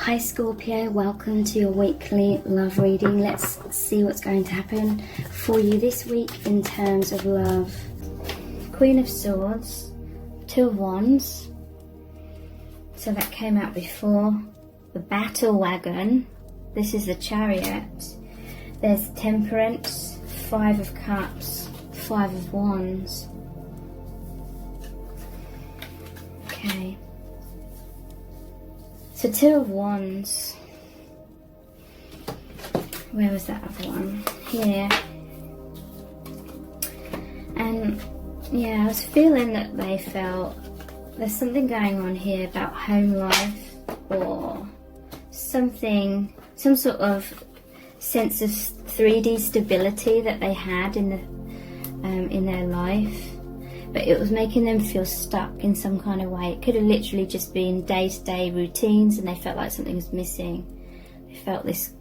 Hi Scorpio, welcome to your weekly love reading. Let's see what's going to happen for you this week in terms of love. Queen of Swords, Two of Wands, so that came out before. The Battle Wagon, this is the Chariot. There's Temperance, Five of Cups, Five of Wands. Okay. So Two of Wands, where was that other one? Here. And yeah, I was feeling that they felt there's something going on here about home life or something, some sort of sense of 3D stability that they had in their life. But it was making them feel stuck in some kind of way. It could have literally just been day-to-day routines and they felt like something was missing. They felt this,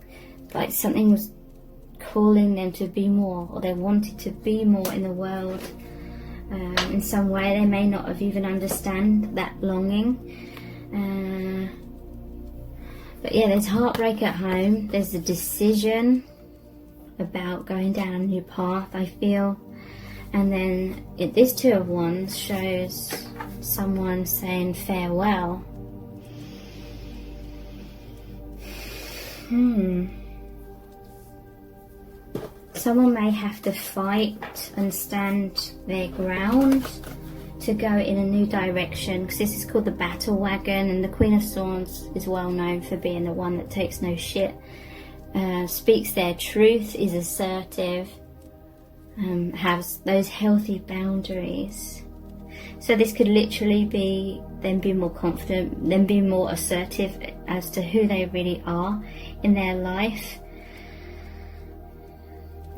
like something was calling them to be more, or they wanted to be more in the world. In some way they may not have even understand that longing. But yeah, there's heartbreak at home. There's a decision about going down a new path, I feel. And then this Two of Wands shows someone saying farewell. Someone may have to fight and stand their ground to go in a new direction, because this is called the Battle Wagon, and the Queen of Swords is well known for being the one that takes no shit, speaks their truth, is assertive, has those healthy boundaries. So this could literally be them being more confident, them being more assertive as to who they really are in their life.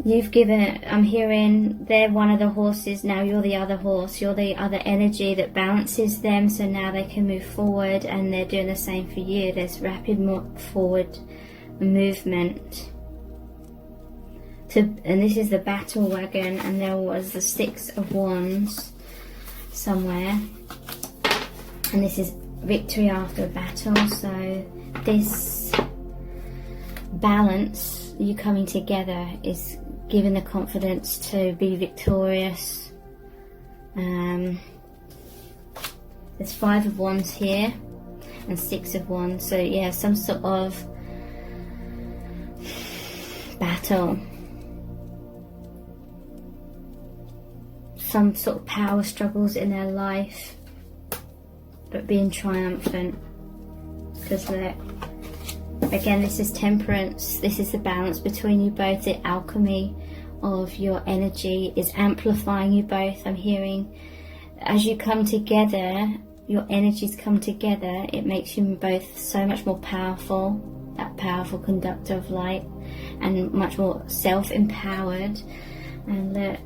You've given it, I'm hearing they're one of the horses, now you're the other horse, you're the other energy that balances them, so now they can move forward, and they're doing the same for you. There's rapid forward movement. And this is the Battle Wagon, and there was the Six of Wands somewhere, and this is victory after a battle. So this balance, you coming together, is giving the confidence to be victorious. There's Five of Wands here and Six of Wands, so yeah, some sort of battle, some sort of power struggles in their life, but being triumphant, because again, this is Temperance, this is the balance between you both. The alchemy of your energy is amplifying you both. I'm hearing as you come together, your energies come together, it makes you both so much more powerful, that powerful conductor of light, and much more self-empowered. And look,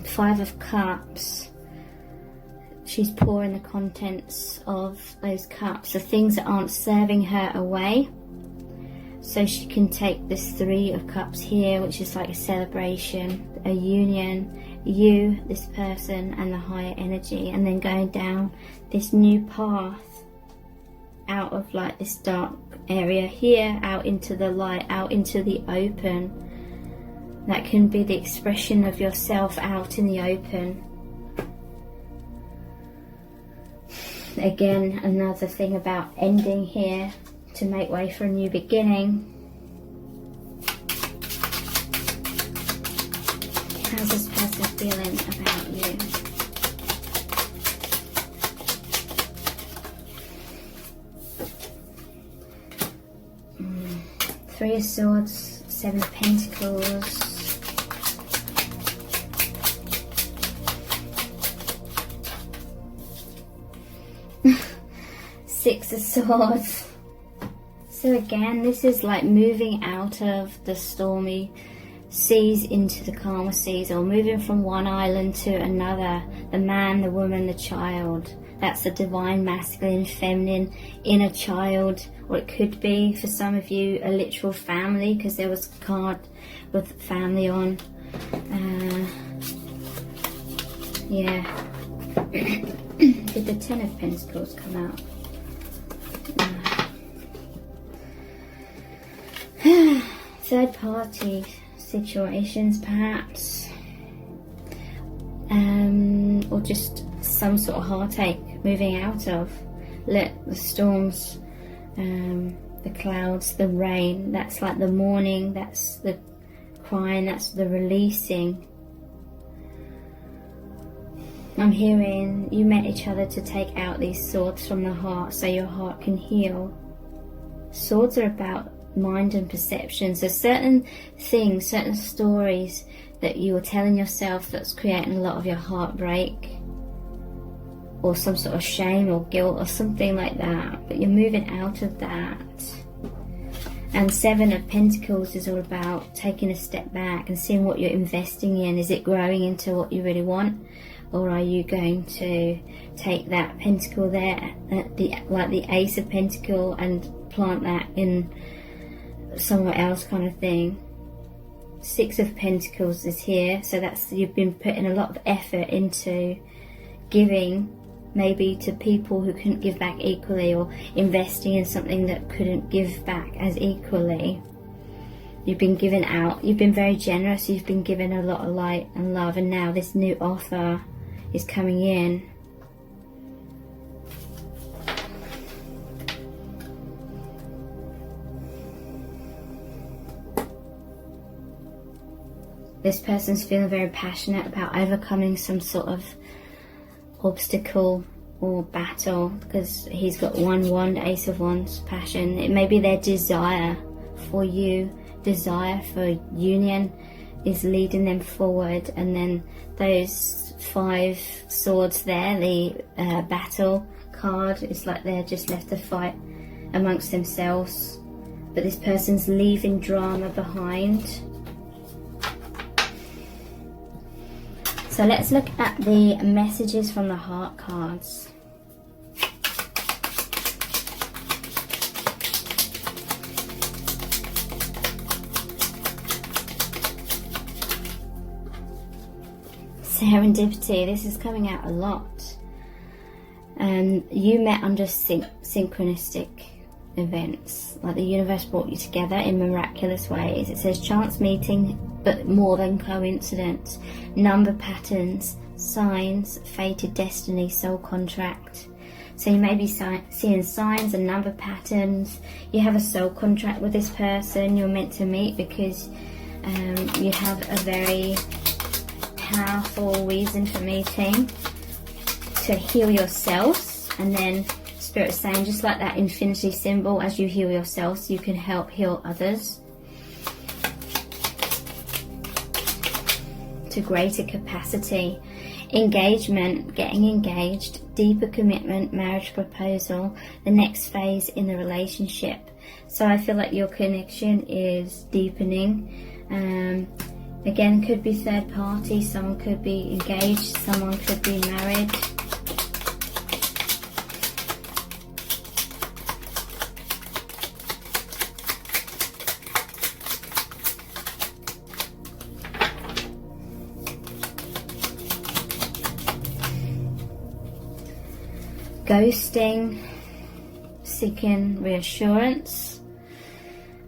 Five of Cups, she's pouring the contents of those cups, the things that aren't serving her, away, so she can take this Three of Cups here, which is like a celebration, a union, you, this person, and the higher energy, and then going down this new path out of like this dark area here, out into the light, out into the open. That can be the expression of yourself out in the open. Again, another thing about ending here to make way for a new beginning. How's this person feeling about you? Three of Swords, Seven of Pentacles. Six of Swords. So again, this is like moving out of the stormy seas into the calmer seas, or moving from one island to another. The man, the woman, the child. That's the divine masculine, feminine, inner child. Or it could be, for some of you, a literal family, because there was a card with family on. Yeah. Did the Ten of Pentacles come out? Third party situations perhaps, or just some sort of heartache moving out of. Let the storms, the clouds, the rain, that's like the mourning, that's the crying, that's the releasing. I'm hearing you met each other to take out these swords from the heart so your heart can heal. Swords are about mind and perception. So certain things, certain stories that you were telling yourself that's creating a lot of your heartbreak, or some sort of shame or guilt or something like that, but you're moving out of that. And Seven of Pentacles is all about taking a step back and seeing what you're investing in. Is it growing into what you really want, or are you going to take that pentacle there, like the Ace of Pentacles, and plant that in somewhere else, kind of thing? Six of Pentacles is here, so that's, you've been putting a lot of effort into giving, maybe to people who couldn't give back equally, or investing in something that couldn't give back as equally. You've been giving out, you've been very generous, you've been given a lot of light and love, and now this new offer is coming in. This person's feeling very passionate about overcoming some sort of obstacle or battle, because he's got one wand, Ace of Wands, passion. It may be their desire for you, desire for union is leading them forward. And then those 5 swords there, the battle card, is like they're just left to fight amongst themselves, but this person's leaving drama behind. So let's look at the messages from the heart cards. Serendipity, this is coming out a lot. You met under synchronistic events, like the universe brought you together in miraculous ways. It says chance meeting, but more than coincidence. Number patterns, signs, fated destiny, soul contract. So you may be seeing signs and number patterns. You have a soul contract with this person you're meant to meet, because you have a very powerful reason for meeting, to heal yourselves. And then Spirit is saying, just like that infinity symbol, as you heal yourselves, you can help heal others to greater capacity. Engagement, getting engaged, deeper commitment, marriage proposal, the next phase in the relationship. So I feel like your connection is deepening. Again, could be third party, someone could be engaged, someone could be married. Ghosting, seeking reassurance.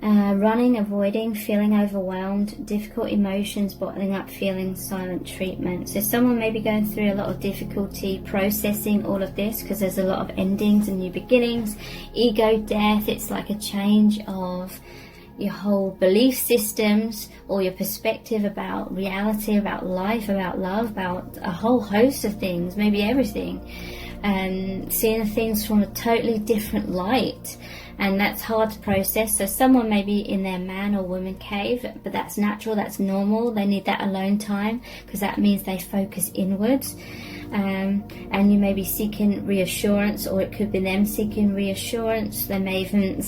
Running, avoiding, feeling overwhelmed, difficult emotions, bottling up feelings, silent treatment. So someone may be going through a lot of difficulty processing all of this, because there's a lot of endings and new beginnings. Ego death, it's like a change of your whole belief systems, or your perspective about reality, about life, about love, about a whole host of things, maybe everything. And seeing things from a totally different light. And that's hard to process. So someone may be in their man or woman cave, but that's natural, that's normal. They need that alone time, because that means they focus inwards. And you may be seeking reassurance, or it could be them seeking reassurance. They may even,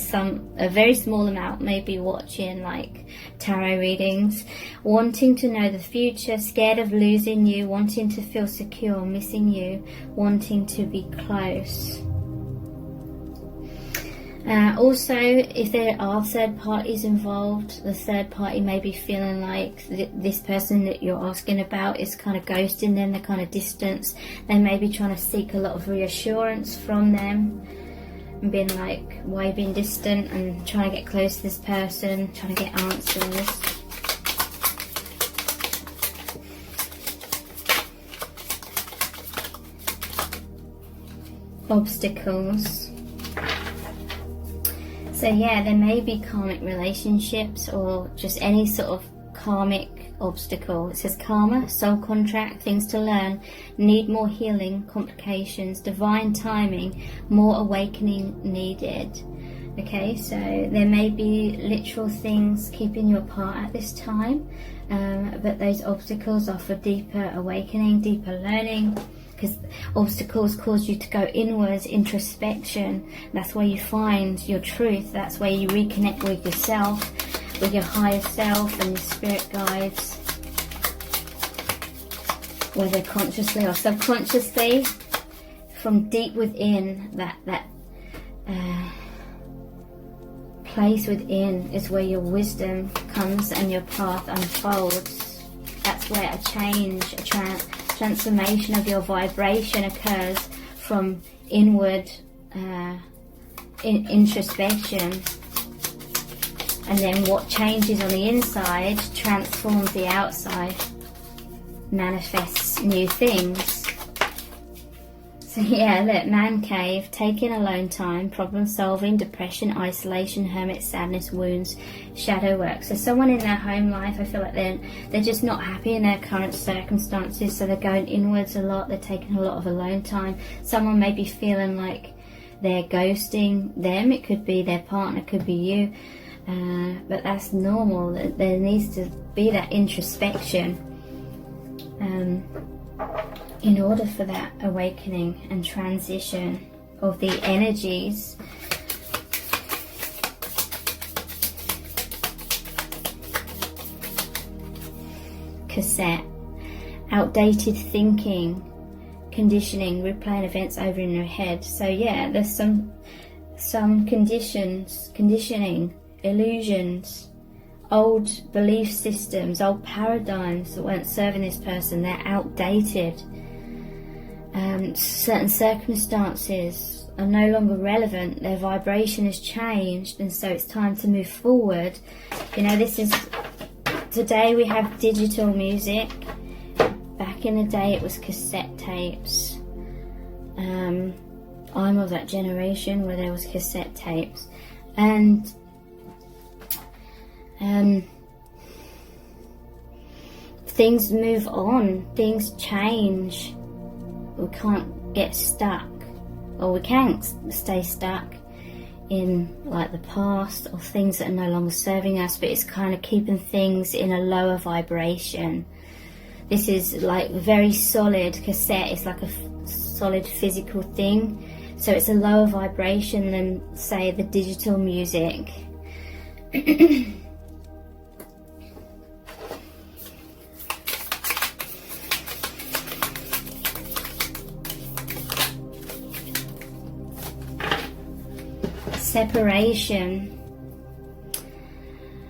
a very small amount, may be watching like tarot readings, wanting to know the future, scared of losing you, wanting to feel secure, missing you, wanting to be close. Also, if there are third parties involved, the third party may be feeling like this person that you're asking about is kind of ghosting them, they're kind of distant. They may be trying to seek a lot of reassurance from them. and being like, why are you being distant, and trying to get close to this person, trying to get answers. Obstacles. So yeah, there may be karmic relationships or just any sort of karmic obstacle. It says karma, soul contract, things to learn, need more healing, complications, divine timing, more awakening needed. Okay, so there may be literal things keeping you apart at this time, but those obstacles are for deeper awakening, deeper learning, because obstacles cause you to go inwards, introspection. That's where you find your truth. That's where you reconnect with yourself, with your higher self and your spirit guides, whether consciously or subconsciously. From deep within, that place within is where your wisdom comes and your path unfolds. That's where a change, a transformation of your vibration occurs from inward introspection. And then what changes on the inside transforms the outside, manifests new things. So yeah, look, man cave, taking alone time, problem solving, depression, isolation, hermit, sadness, wounds, shadow work. So someone in their home life, I feel like they're just not happy in their current circumstances, so they're going inwards a lot, they're taking a lot of alone time. Someone may be feeling like they're ghosting them. It could be their partner, it could be you. But that's normal. There needs to be that introspection in order for that awakening and transition of the energies. Cassette, outdated thinking, conditioning, replaying events over in your head. So yeah, there's some conditioning, illusions, old belief systems, old paradigms that weren't serving this person. They're outdated. Certain circumstances are no longer relevant. Their vibration has changed, and so it's time to move forward. You know, today we have digital music. Back in the day it was cassette tapes. I'm of that generation where there was cassette tapes, and things move on, things change. We can't get stuck, or we can't stay stuck in like the past or things that are no longer serving us, but it's kind of keeping things in a lower vibration. This is like very solid cassette. It's like a solid physical thing, so it's a lower vibration than, say, the digital music. Separation,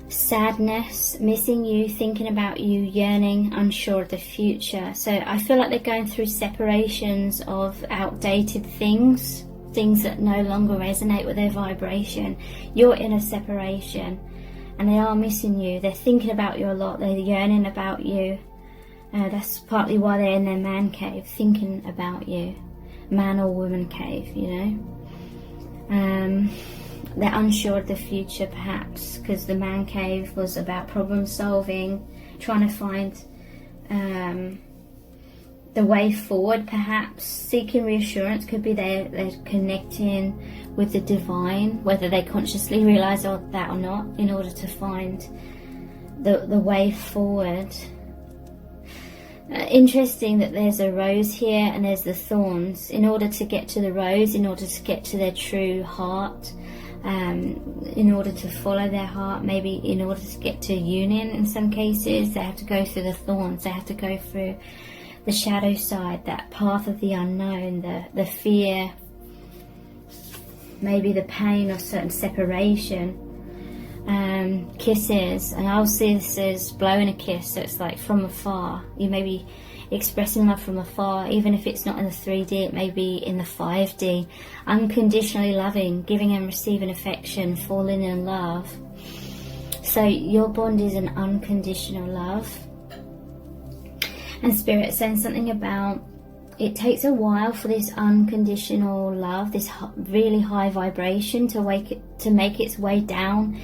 sadness, missing you, thinking about you, yearning, unsure of the future. So I feel like they're going through separations of outdated things that no longer resonate with their vibration. You're in a separation and they are missing you. They're thinking about you a lot, they're yearning about you. That's partly why they're in their man cave, thinking about you. Man or woman cave, you know. They're unsure of the future, perhaps, because the man cave was about problem solving, trying to find the way forward, perhaps. Seeking reassurance, could be they're connecting with the divine, whether they consciously realise that or not, in order to find the way forward. Interesting that there's a rose here and there's the thorns. In order to get to the rose, in order to get to their true heart, in order to follow their heart, maybe in order to get to union in some cases, they have to go through the thorns, they have to go through the shadow side, that path of the unknown, the fear, maybe the pain of certain separation. Kisses, and I'll see this as blowing a kiss, so it's like from afar. You may be expressing love from afar, even if it's not in the 3D, it may be in the 5D. Unconditionally loving, giving and receiving affection, falling in love. So your bond is an unconditional love. And Spirit saying something about, it takes a while for this unconditional love, this really high vibration to make its way down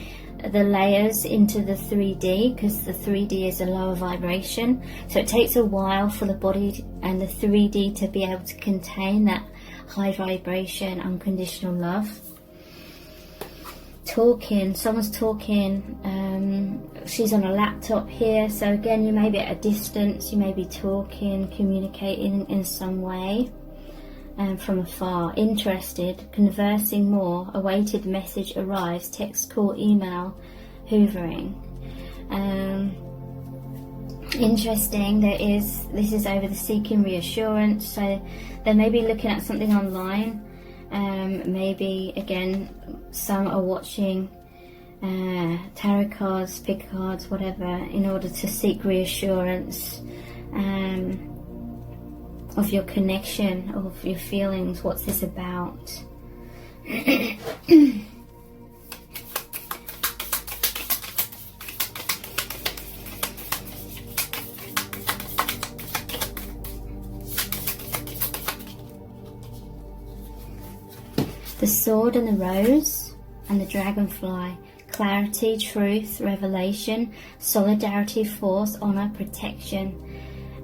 the layers into the 3D, because the 3D is a lower vibration. So it takes a while for the body and the 3D to be able to contain that high vibration, unconditional love. Talking, someone's talking, she's on a laptop here, so again, you may be at a distance, you may be talking, communicating in some way from afar. Interested, conversing more, awaited message arrives, text, call, email, hoovering. Interesting, this is over the seeking reassurance, so they may be looking at something online. Maybe again, some are watching tarot cards, pick cards, whatever, in order to seek reassurance of your connection, of your feelings. What's this about? The sword and the rose and the dragonfly. Clarity, truth, revelation, solidarity, force, honor, protection,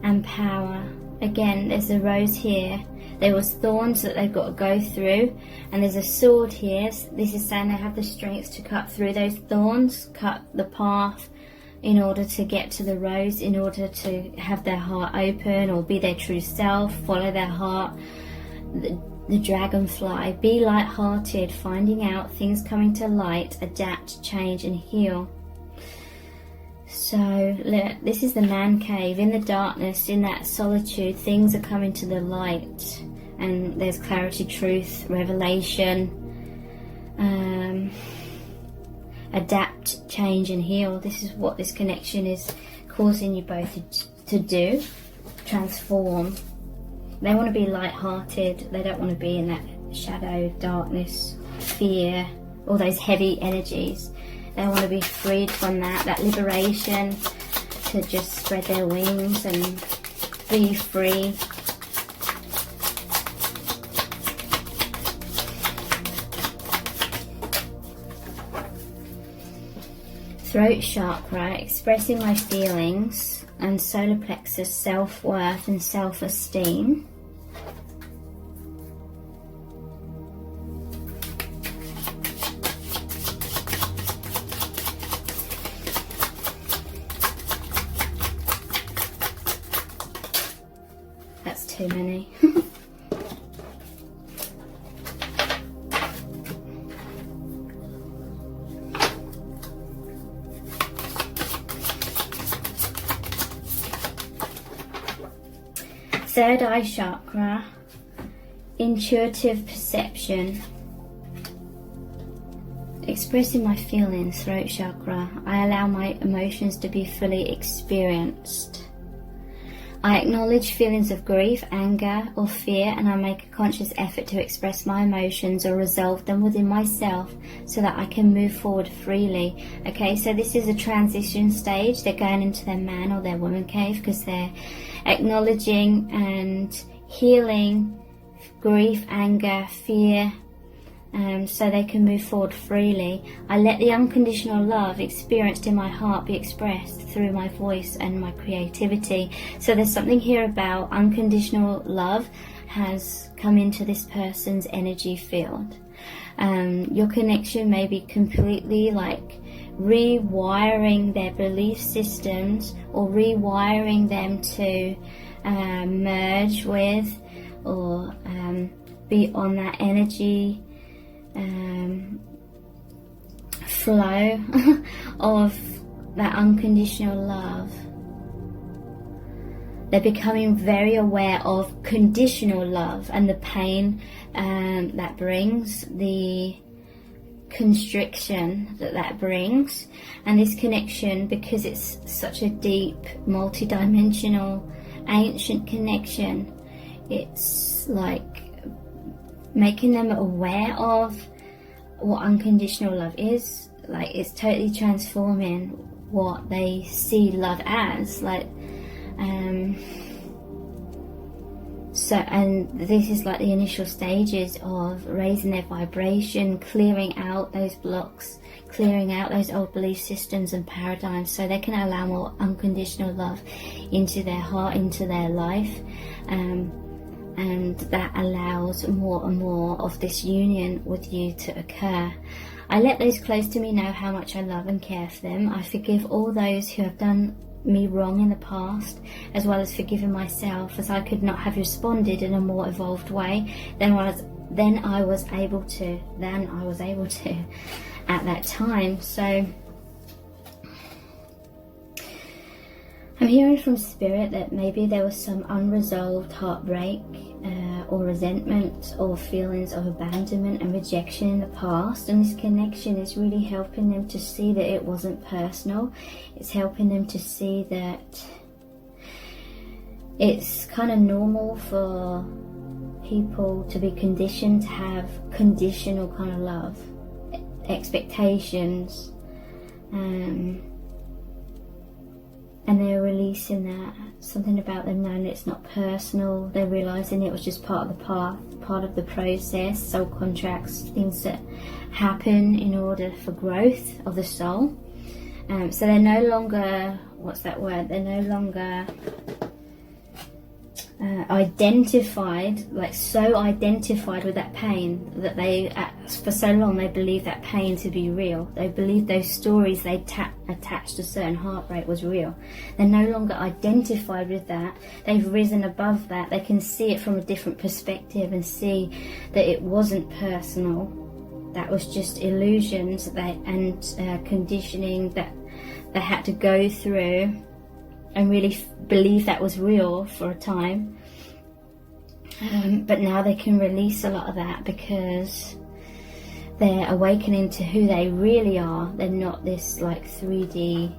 and power. Again, there's a rose here. There was thorns that they've got to go through, and there's a sword here. This is saying they have the strength to cut through those thorns, cut the path in order to get to the rose, in order to have their heart open or be their true self, follow their heart. The dragonfly, be light-hearted, finding out things coming to light, adapt, change and heal. So this is the man cave. In the darkness, in that solitude, things are coming to the light, and there's clarity, truth, revelation, adapt, change and heal. This is what this connection is causing you both to do, transform. They want to be light-hearted. They don't want to be in that shadow, darkness, fear, all those heavy energies. They want to be freed from that liberation, to just spread their wings and be free. Throat chakra, expressing my feelings, and solar plexus, self-worth and self-esteem. That's too many. Third eye chakra, intuitive perception, expressing my feelings, throat chakra. I allow my emotions to be fully experienced. I acknowledge feelings of grief, anger or fear, and I make a conscious effort to express my emotions or resolve them within myself so that I can move forward freely. Okay, so this is a transition stage. They're going into their man or their woman cave because they're acknowledging and healing grief, anger, fear, so they can move forward freely. I let the unconditional love experienced in my heart be expressed through my voice and my creativity. So there's something here about unconditional love has come into this person's energy field. Your connection may be completely like rewiring their belief systems, or rewiring them to merge with or be on that energy flow of that unconditional love. They're becoming very aware of conditional love and the pain that brings, the constriction that brings. And this connection, because it's such a deep, multi-dimensional ancient connection. It's like making them aware of what unconditional love is. Like, it's totally transforming what they see love as. Like, so, and this is like the initial stages of raising their vibration, clearing out those blocks, clearing out those old belief systems and paradigms, so they can allow more unconditional love into their heart, into their life, and that allows more and more of this union with you to occur. I let those close to me know how much I love and care for them. I forgive all those who have done me wrong in the past, as well as forgiving myself, as I could not have responded in a more evolved way than I was able to at that time. So I'm hearing from Spirit that maybe there was some unresolved heartbreak or resentment or feelings of abandonment and rejection in the past, and this connection is really helping them to see that it wasn't personal. It's helping them to see that it's kind of normal for people to be conditioned to have conditional kind of love, expectations, and they're releasing that. Something about them knowing it's not personal. They're realizing it was just part of the path, part of the process, soul contracts, things that happen in order for growth of the soul. So they're no longer, what's that word? They're no longer identified, like so identified with that pain that they, for so long, they believed that pain to be real. They believed those stories they attached to certain heartbreak was real. They're no longer identified with that. They've risen above that. They can see it from a different perspective and see that it wasn't personal. That was just illusions and conditioning that they had to go through and really believe that was real for a time. But now they can release a lot of that because they're awakening to who they really are. They're not this like 3D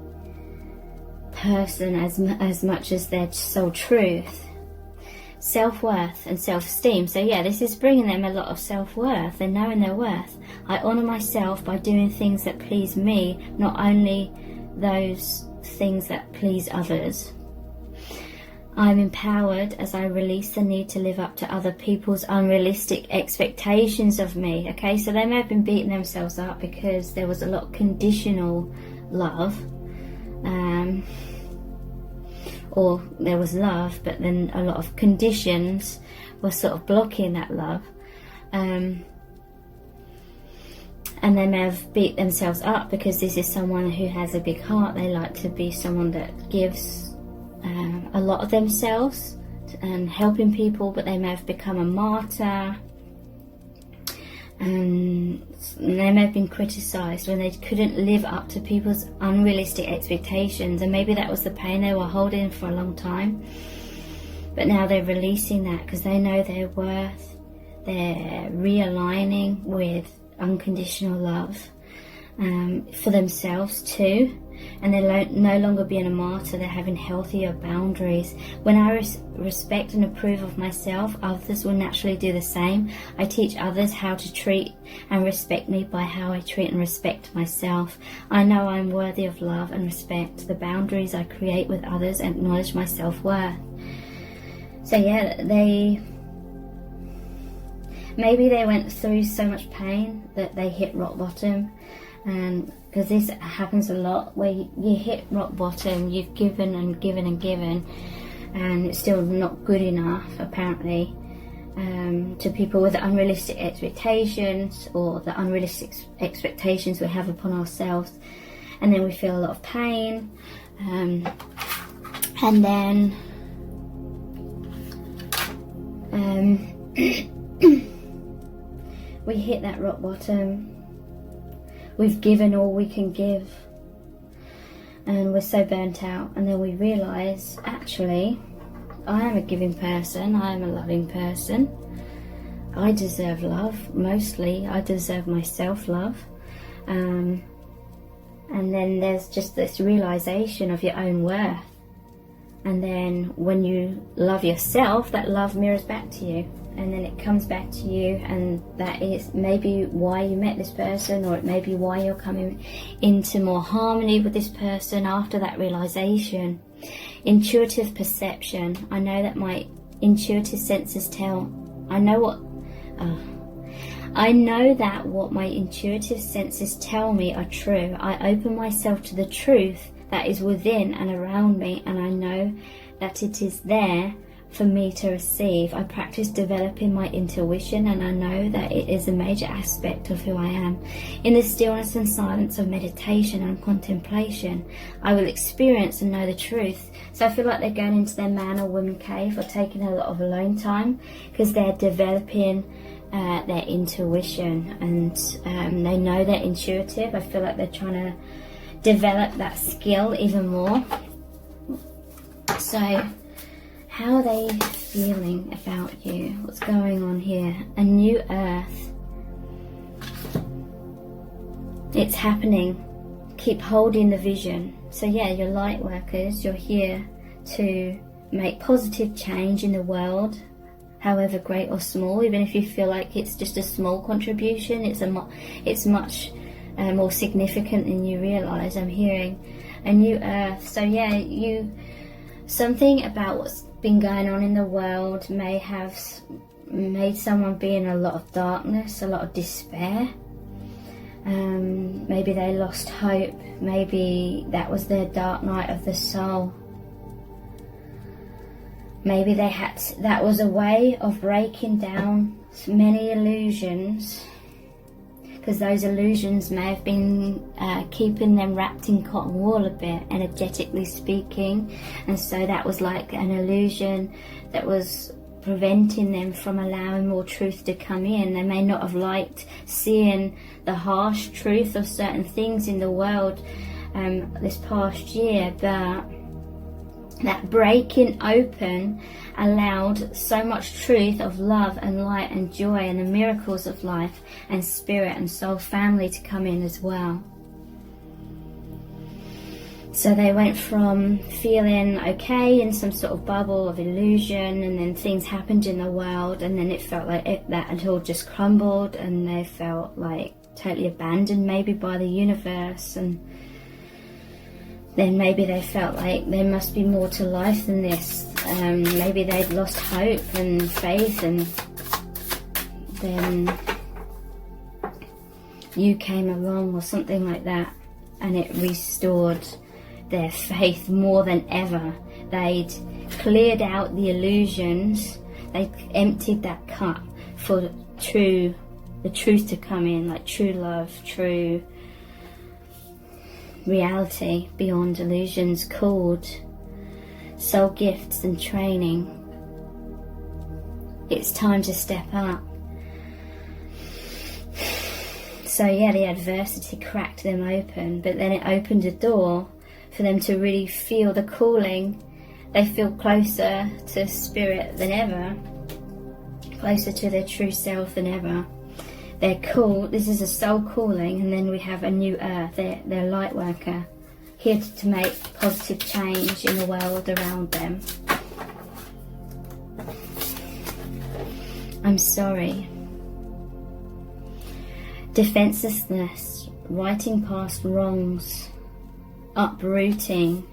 person as much as their soul truth. Self-worth and self-esteem. So yeah, this is bringing them a lot of self-worth. They're knowing their worth. I honour myself by doing things that please me, not only those things that please others. I'm empowered as I release the need to live up to other people's unrealistic expectations of me. Okay, so they may have been beating themselves up because there was a lot of conditional love, or there was love, but then a lot of conditions were sort of blocking that love. And they may have beat themselves up because this is someone who has a big heart. They like to be someone that gives a lot of themselves and helping people, but they may have become a martyr, and they may have been criticised when they couldn't live up to people's unrealistic expectations, and maybe that was the pain they were holding for a long time. But now they're releasing that because they know their worth. They're realigning with unconditional love for themselves too, and they're no longer being a martyr. They're having healthier boundaries. When I respect and approve of myself, others will naturally do the same. I teach others how to treat and respect me by how I treat and respect myself. I know I'm worthy of love and respect. The boundaries I create with others acknowledge my self-worth. So yeah, maybe they went through so much pain that they hit rock bottom, and because this happens a lot, where you hit rock bottom, you've given and given and given, and it's still not good enough apparently to people with unrealistic expectations, or the unrealistic expectations we have upon ourselves, and then we feel a lot of pain, and then we hit that rock bottom. We've given all we can give, and we're so burnt out, and then we realise, actually, I am a giving person, I am a loving person, I deserve love. Mostly I deserve my self-love, and then there's just this realisation of your own worth, And then when you love yourself, that love mirrors back to you. And then it comes back to you, and that is maybe why you met this person, or it may be why you're coming into more harmony with this person after that realization. Intuitive perception. I know that my intuitive senses tell, I know that what my intuitive senses tell me are true. I open myself to the truth that is within and around me, and I know that it is there for me to receive. I practice developing my intuition, and I know that it is a major aspect of who I am. In the stillness and silence of meditation and contemplation, I will experience and know the truth. So I feel like they're going into their man or woman cave, or taking a lot of alone time, because they're developing their intuition, and they know they're intuitive. I feel like they're trying to develop that skill even more. So how are they feeling about you? What's going on here? A new earth. It's happening. Keep holding the vision. So yeah, you're light workers. You're here to make positive change in the world, however great or small. Even if you feel like it's just a small contribution, it's much more significant than you realize. I'm hearing a new earth. So yeah, something about what's been going on in the world may have made someone be in a lot of darkness, a lot of despair. Maybe they lost hope. Maybe that was their dark night of the soul. Maybe that was a way of breaking down many illusions, because those illusions may have been keeping them wrapped in cotton wool a bit, energetically speaking. And so that was like an illusion that was preventing them from allowing more truth to come in. They may not have liked seeing the harsh truth of certain things in the world this past year, but that breaking open allowed so much truth of love and light and joy and the miracles of life and spirit and soul family to come in as well. So they went from feeling okay in some sort of bubble of illusion, and then things happened in the world, and then it felt like that had all just crumbled, and they felt like totally abandoned maybe by the universe. And then maybe they felt like there must be more to life than this. Maybe they'd lost hope and faith, and then you came along or something like that, and it restored their faith more than ever. They'd cleared out the illusions. They emptied that cup for the truth to come in, like true love, true reality beyond illusions, called soul gifts and training. It's time to step up. So yeah, the adversity cracked them open, but then it opened a door for them to really feel the calling. They feel closer to spirit than ever, closer to their true self than ever. They're called, this is a soul calling, and then we have a new earth. They're a light worker, here to make positive change in the world around them. I'm sorry. Defenselessness, righting past wrongs, uprooting,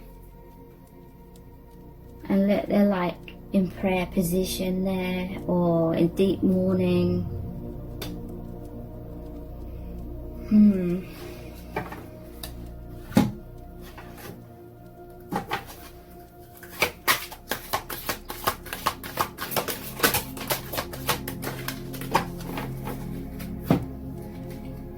and they're like in prayer position there, or in deep mourning.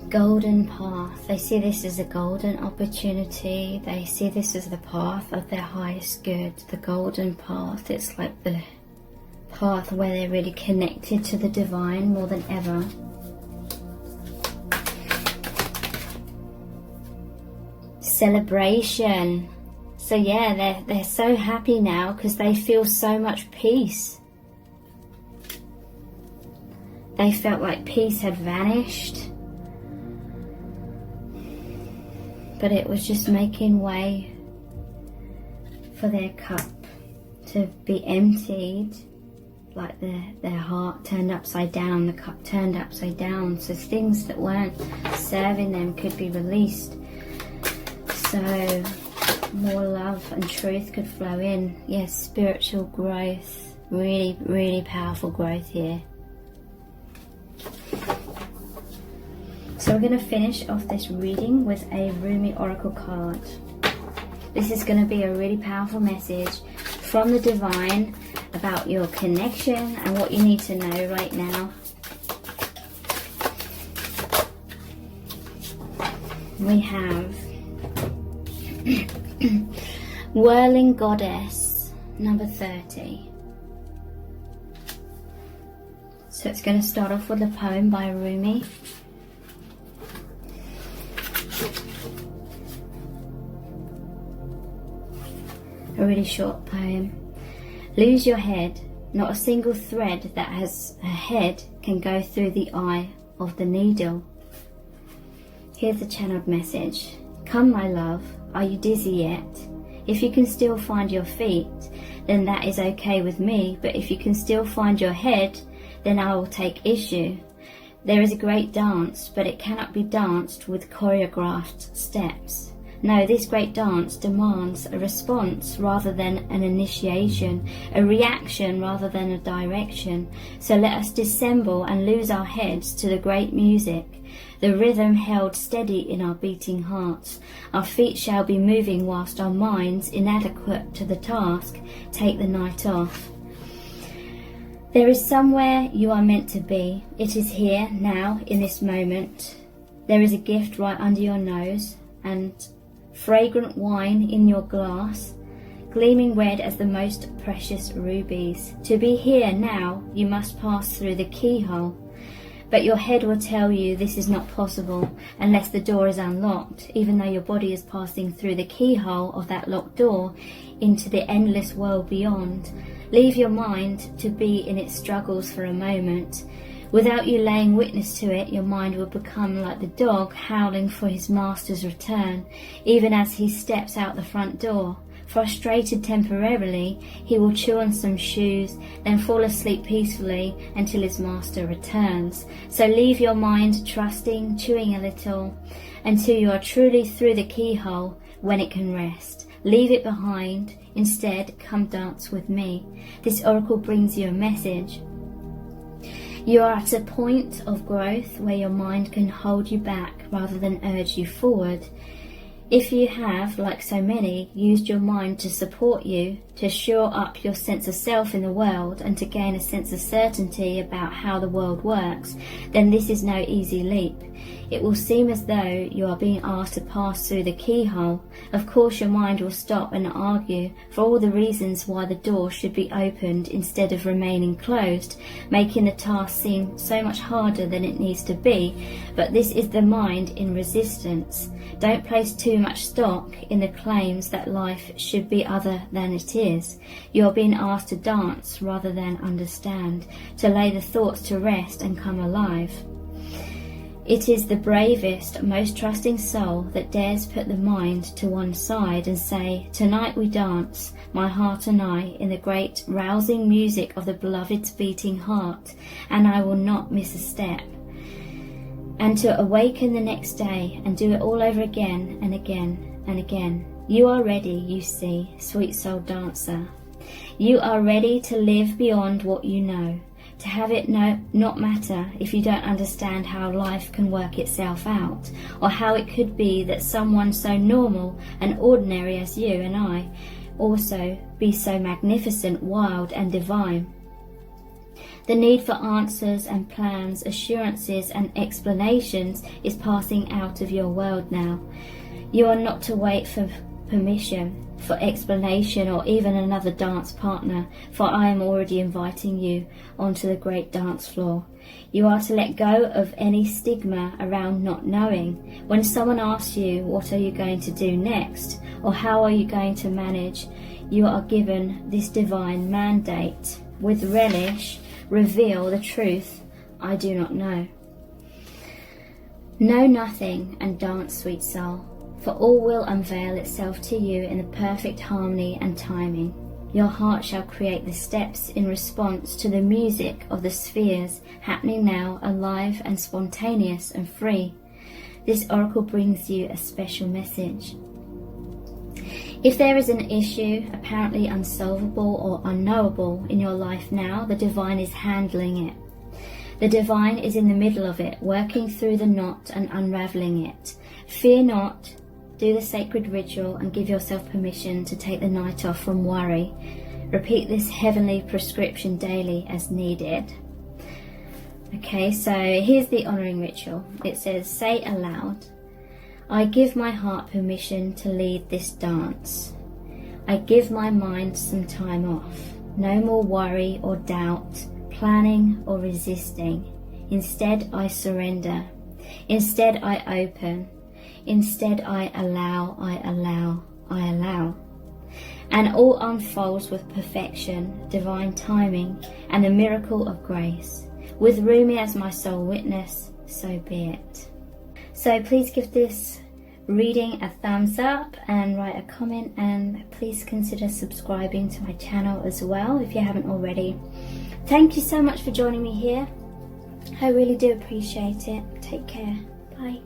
Golden path. They see this as a golden opportunity. They see this as the path of their highest good. The golden path. It's like the path where they're really connected to the divine more than ever. Celebration. So yeah, they're so happy now because they feel so much peace. They felt like peace had vanished, but it was just making way for their cup to be emptied, like their heart turned upside down, the cup turned upside down, so things that weren't serving them could be released, so more love and truth could flow in. Yes, spiritual growth, really, really powerful growth here. So we're going to finish off this reading with a Rumi Oracle card. This is going to be a really powerful message from the divine about your connection and what you need to know right now. We have Whirling Goddess, number 30. So it's going to start off with a poem by Rumi. A really short poem. Lose your head. Not a single thread that has a head can go through the eye of the needle. Here's the channeled message. Come, my love, are you dizzy yet? If you can still find your feet, then that is okay with me, but if you can still find your head, then I will take issue. There is a great dance, but it cannot be danced with choreographed steps. No, this great dance demands a response rather than an initiation, a reaction rather than a direction. So let us dissemble and lose our heads to the great music, the rhythm held steady in our beating hearts. Our feet shall be moving whilst our minds, inadequate to the task, take the night off. There is somewhere you are meant to be. It is here, now, in this moment. There is a gift right under your nose, and fragrant wine in your glass, gleaming red as the most precious rubies. To be here now, you must pass through the keyhole. But your head will tell you this is not possible unless the door is unlocked, even though your body is passing through the keyhole of that locked door into the endless world beyond. Leave your mind to be in its struggles for a moment. Without you laying witness to it, your mind will become like the dog howling for his master's return, even as he steps out the front door. Frustrated temporarily, he will chew on some shoes, then fall asleep peacefully until his master returns. So leave your mind trusting, chewing a little, until you are truly through the keyhole when it can rest. Leave it behind. Instead, come dance with me. This oracle brings you a message. You are at a point of growth where your mind can hold you back rather than urge you forward. If you have, like so many, used your mind to support you, to shore up your sense of self in the world and to gain a sense of certainty about how the world works, then this is no easy leap. It will seem as though you are being asked to pass through the keyhole. Of course your mind will stop and argue for all the reasons why the door should be opened instead of remaining closed, making the task seem so much harder than it needs to be. But this is the mind in resistance. Don't place too much stock in the claims that life should be other than it is. You are being asked to dance rather than understand, to lay the thoughts to rest and come alive. It is the bravest, most trusting soul that dares put the mind to one side and say, tonight we dance, my heart and I, in the great rousing music of the beloved's beating heart, and I will not miss a step. And to awaken the next day and do it all over again and again and again. You are ready, you see, sweet soul dancer. You are ready to live beyond what you know. To have it not matter if you don't understand how life can work itself out, or how it could be that someone so normal and ordinary as you and I also be so magnificent, wild and divine. The need for answers and plans, assurances and explanations is passing out of your world now. You are not to wait for permission, for explanation or even another dance partner, for I am already inviting you onto the great dance floor. You are to let go of any stigma around not knowing. When someone asks you, what are you going to do next, or how are you going to manage, you are given this divine mandate. With relish, reveal the truth, I do not know. Know nothing and dance, sweet soul, for all will unveil itself to you in the perfect harmony and timing. Your heart shall create the steps in response to the music of the spheres happening now, alive and spontaneous and free. This oracle brings you a special message. If there is an issue apparently unsolvable or unknowable in your life now, the divine is handling it. The divine is in the middle of it, working through the knot and unraveling it. Fear not, do the sacred ritual and give yourself permission to take the night off from worry. Repeat this heavenly prescription daily as needed. Okay, so here's the honouring ritual. It says, say aloud, I give my heart permission to lead this dance. I give my mind some time off. No more worry or doubt, planning or resisting. Instead, I surrender. Instead, I open. Instead, I allow, I allow, I allow. And all unfolds with perfection, divine timing, and the miracle of grace. With Rumi as my sole witness, so be it. So please give this reading a thumbs up and write a comment, and please consider subscribing to my channel as well if you haven't already. Thank you so much for joining me here. I really do appreciate it. Take care. Bye.